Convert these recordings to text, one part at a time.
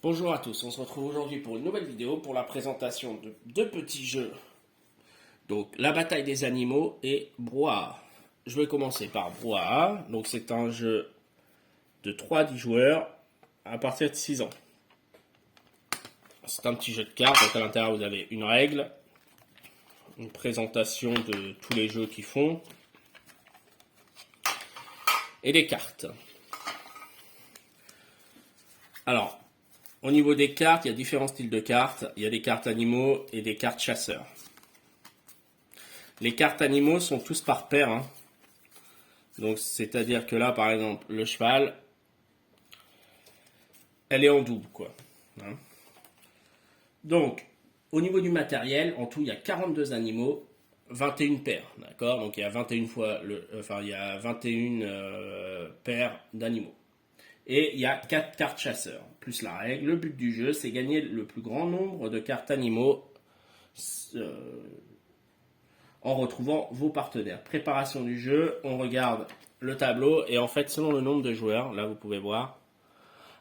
Bonjour à tous, on se retrouve aujourd'hui pour une nouvelle vidéo pour la présentation de deux petits jeux. Donc la bataille des animaux et Brouhaha. Je vais commencer par Brouhaha. Donc c'est un jeu de 3 à 10 joueurs à partir de 6 ans. C'est un petit jeu de cartes, donc à l'intérieur vous avez une règle, une présentation de tous les jeux qu'ils font et des cartes. Alors, au niveau des cartes, il y a différents styles de cartes. Il y a des cartes animaux et des cartes chasseurs. Les cartes animaux sont tous par paire. Hein. Donc, c'est-à-dire que là, par exemple, le cheval, elle est en double, quoi. Hein. Donc, au niveau du matériel, en tout, il y a 42 animaux, 21 paires, d'accord. Donc, il y a 21 fois il y a 21 paires d'animaux. Et il y a 4 cartes chasseurs, plus la règle. Le but du jeu, c'est gagner le plus grand nombre de cartes animaux en retrouvant vos partenaires. Préparation du jeu, on regarde le tableau et en fait, selon le nombre de joueurs, là vous pouvez voir,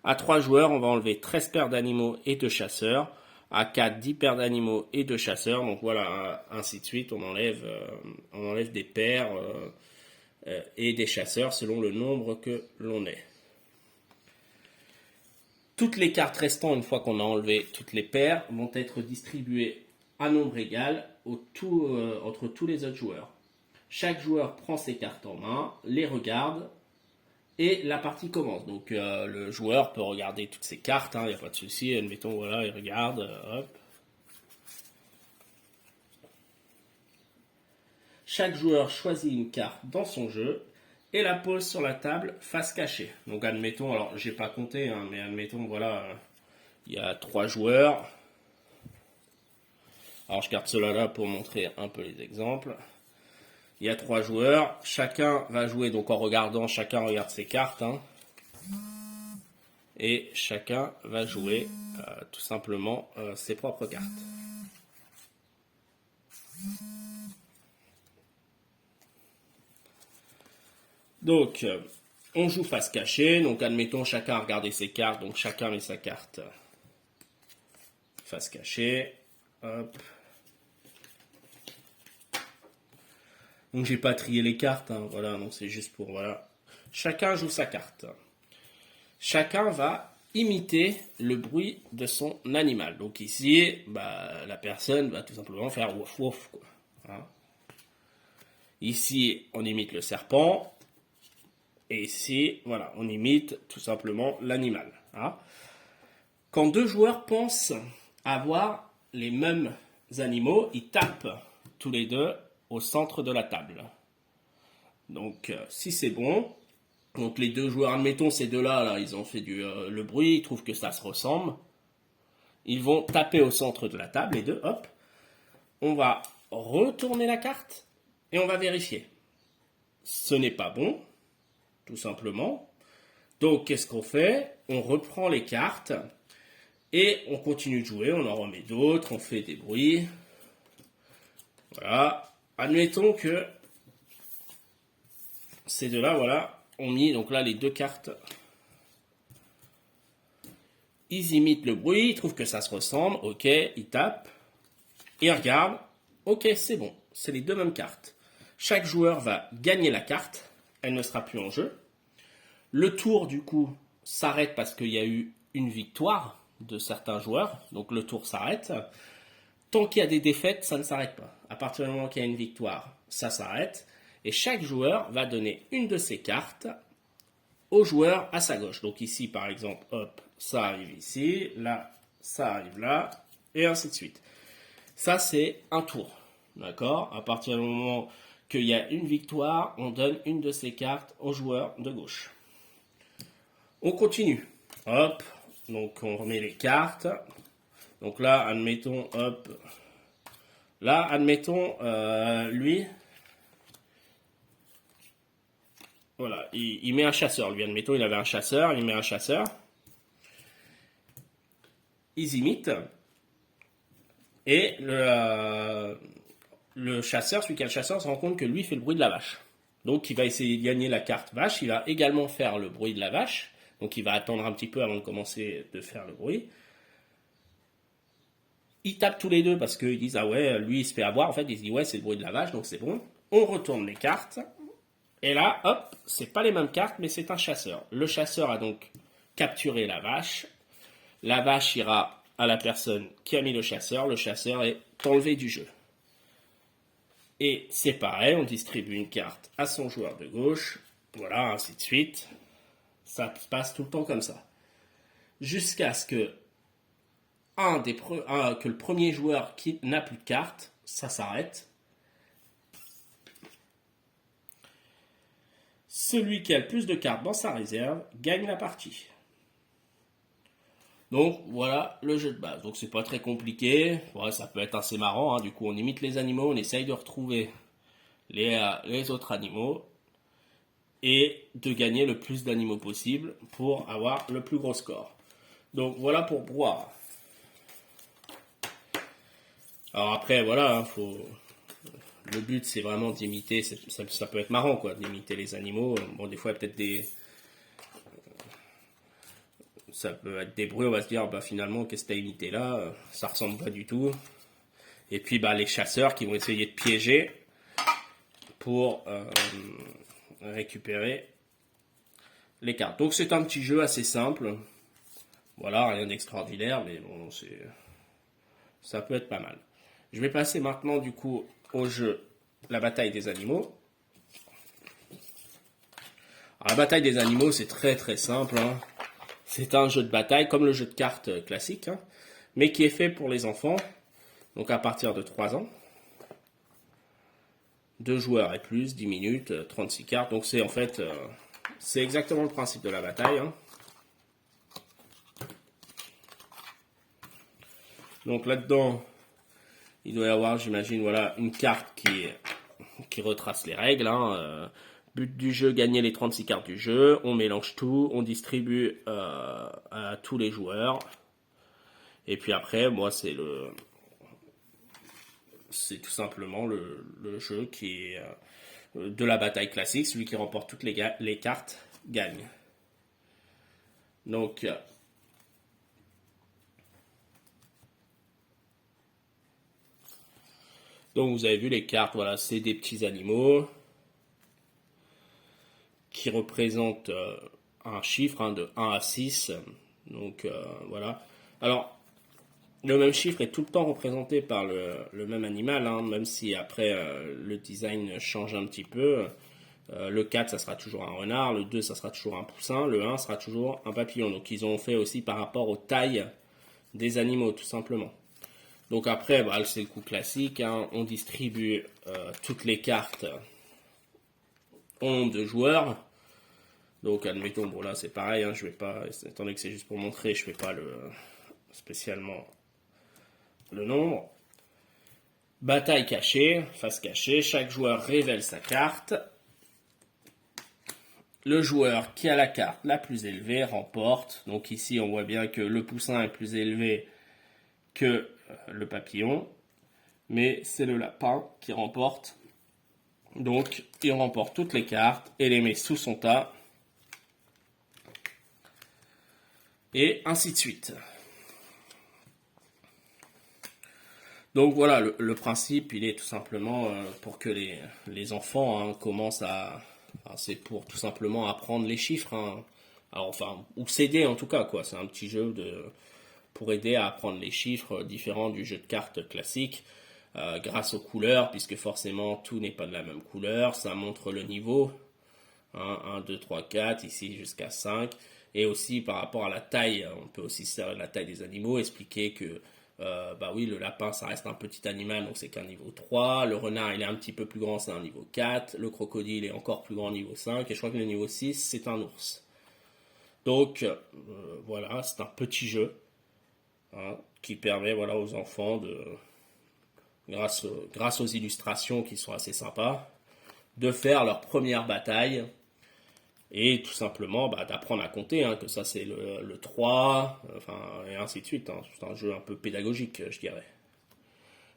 à 3 joueurs, on va enlever 13 paires d'animaux et de chasseurs. À 4, 10 paires d'animaux et de chasseurs. Donc voilà, ainsi de suite, on enlève des paires et des chasseurs selon le nombre que l'on est. Toutes les cartes restantes, une fois qu'on a enlevé toutes les paires, vont être distribuées à nombre égal entre tous les autres joueurs. Chaque joueur prend ses cartes en main, les regarde et la partie commence. Donc le joueur peut regarder toutes ses cartes, il n'y a pas de souci. Admettons, voilà, il regarde, hop. Chaque joueur choisit une carte dans son jeu et la pose sur la table face cachée. Donc admettons, alors j'ai pas compté, mais admettons, voilà, il y a 3 joueurs. Alors je garde cela là pour montrer un peu les exemples. Il y a 3 joueurs, chacun va jouer, donc en regardant, chacun regarde ses cartes. Et chacun va jouer tout simplement ses propres cartes. Donc, on joue face cachée. Donc, admettons, chacun a regardé ses cartes. Donc, chacun met sa carte face cachée. Hop. Donc, j'ai pas trié les cartes. Voilà, donc c'est juste pour... Voilà. Chacun joue sa carte. Chacun va imiter le bruit de son animal. Donc, ici, la personne va tout simplement faire wouf wouf, quoi. Hein. Ici, on imite le serpent. Et ici, voilà, on imite tout simplement l'animal. Hein. Quand 2 joueurs pensent avoir les mêmes animaux, ils tapent tous les 2 au centre de la table. Donc, si c'est bon, donc les 2 joueurs, admettons ces deux-là, là, ils ont fait le bruit, ils trouvent que ça se ressemble. Ils vont taper au centre de la table, les 2, hop. On va retourner la carte et on va vérifier. Ce n'est pas bon. Tout simplement. Donc, qu'est-ce qu'on fait? On reprend les cartes et on continue de jouer. On en remet d'autres, on fait des bruits. Voilà. Admettons que ces deux-là, voilà, ont mis, donc là, les 2 cartes. Ils imitent le bruit, ils trouvent que ça se ressemble. Ok, ils tapent. Ils regardent. Ok, c'est bon. C'est les 2 mêmes cartes. Chaque joueur va gagner la carte. Elle ne sera plus en jeu. Le tour, du coup, s'arrête parce qu'il y a eu une victoire de certains joueurs. Donc le tour s'arrête. Tant qu'il y a des défaites, ça ne s'arrête pas. À partir du moment qu'il y a une victoire, ça s'arrête. Et chaque joueur va donner une de ses cartes au joueur à sa gauche. Donc ici, par exemple, hop, ça arrive ici. Là, ça arrive là. Et ainsi de suite. Ça, c'est un tour. D'accord? À partir du moment qu'il y a une victoire, on donne une de ses cartes au joueur de gauche. On continue. Hop. Donc, on remet les cartes. Donc là, admettons, hop. Là, admettons, lui. Voilà, il met un chasseur. Lui, admettons, il avait un chasseur. Il met un chasseur. Ils imitent. Et le chasseur, celui qui a le chasseur, se rend compte que lui fait le bruit de la vache. Donc il va essayer de gagner la carte vache, il va également faire le bruit de la vache, Donc il va attendre un petit peu avant de commencer de faire le bruit. Ils tapent tous les deux parce qu'ils disent ah ouais, lui il se fait avoir. En fait, il se dit ouais, c'est le bruit de la vache, donc c'est bon. On retourne les cartes. Et là, hop, c'est pas les mêmes cartes, mais c'est un chasseur. Le chasseur a donc capturé la vache. La vache ira à la personne qui a mis le chasseur. Le chasseur est enlevé du jeu. Et c'est pareil, on distribue une carte à son joueur de gauche. Voilà, ainsi de suite. Ça se passe tout le temps comme ça. Jusqu'à ce que que le premier joueur qui n'a plus de cartes, ça s'arrête. Celui qui a le plus de cartes dans sa réserve gagne la partie. Donc voilà le jeu de base. Donc c'est pas très compliqué. Ouais, ça peut être assez marrant. Hein. Du coup, on imite les animaux, on essaye de retrouver les autres animaux et de gagner le plus d'animaux possible pour avoir le plus gros score. Donc voilà pour Brouhaha. Alors après, voilà, le but c'est vraiment d'imiter, ça peut être marrant quoi, d'imiter les animaux. Bon, des fois peut-être ça peut être des bruits, on va se dire, bah finalement, qu'est-ce que t'as imité là? Ça ressemble pas du tout. Et puis bah les chasseurs qui vont essayer de piéger pour récupérer les cartes. Donc c'est un petit jeu assez simple. Voilà, rien d'extraordinaire, mais bon, ça peut être pas mal. Je vais passer maintenant du coup au jeu La bataille des animaux. Alors, la bataille des animaux, c'est très très simple. Hein. C'est un jeu de bataille comme le jeu de cartes classique, hein, mais qui est fait pour les enfants, donc à partir de 3 ans. 2 joueurs et plus, 10 minutes, 36 cartes. Donc c'est en fait, c'est exactement le principe de la bataille. Hein. Donc là-dedans, il doit y avoir, j'imagine, voilà, une carte qui retrace les règles. Hein. But du jeu, gagner les 36 cartes du jeu. On mélange tout, on distribue à tous les joueurs. Et puis après, moi, c'est tout simplement le jeu qui est de la bataille classique. Celui qui remporte toutes les cartes gagne. Donc, vous avez vu les cartes, voilà, c'est des petits animaux qui représentent un chiffre hein, de 1 à 6. Donc voilà. Alors, le même chiffre est tout le temps représenté par le même animal, hein, même si après le design change un petit peu. Le 4, ça sera toujours un renard, le 2, ça sera toujours un poussin, le 1 sera toujours un papillon. Donc ils ont fait aussi par rapport aux tailles des animaux, tout simplement. Donc après, bah, c'est le coup classique, hein, on distribue toutes les cartes au nombre de joueurs. Donc admettons, bon là c'est pareil, hein, je vais pas, étant donné que c'est juste pour montrer, je ne fais pas spécialement le nombre. Bataille cachée, face cachée, chaque joueur révèle sa carte. Le joueur qui a la carte la plus élevée remporte. Donc ici on voit bien que le poussin est plus élevé que le papillon. Mais c'est le lapin qui remporte. Donc il remporte toutes les cartes et les met sous son tas. Et ainsi de suite. Donc voilà, le principe, il est tout simplement pour que les enfants hein, commencent à... Enfin, c'est pour tout simplement apprendre les chiffres. Hein. Alors, enfin, ou s'aider en tout cas, quoi. C'est un petit jeu pour aider à apprendre les chiffres différents du jeu de cartes classique. Grâce aux couleurs, puisque forcément tout n'est pas de la même couleur. Ça montre le niveau. Hein, 1, 2, 3, 4, ici jusqu'à 5. Et aussi par rapport à la taille, on peut aussi servir la taille des animaux, expliquer que bah oui, le lapin ça reste un petit animal, donc c'est qu'un niveau 3. Le renard il est un petit peu plus grand, c'est un niveau 4. Le crocodile est encore plus grand, niveau 5. Et je crois que le niveau 6, c'est un ours. Donc voilà, c'est un petit jeu hein, qui permet voilà, aux enfants, grâce aux illustrations qui sont assez sympas, de faire leur première bataille. Et tout simplement bah, d'apprendre à compter, hein, que ça c'est le 3, enfin, et ainsi de suite. Hein. C'est un jeu un peu pédagogique, je dirais.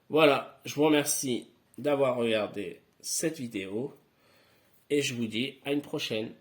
Voilà, je vous remercie d'avoir regardé cette vidéo et je vous dis à une prochaine.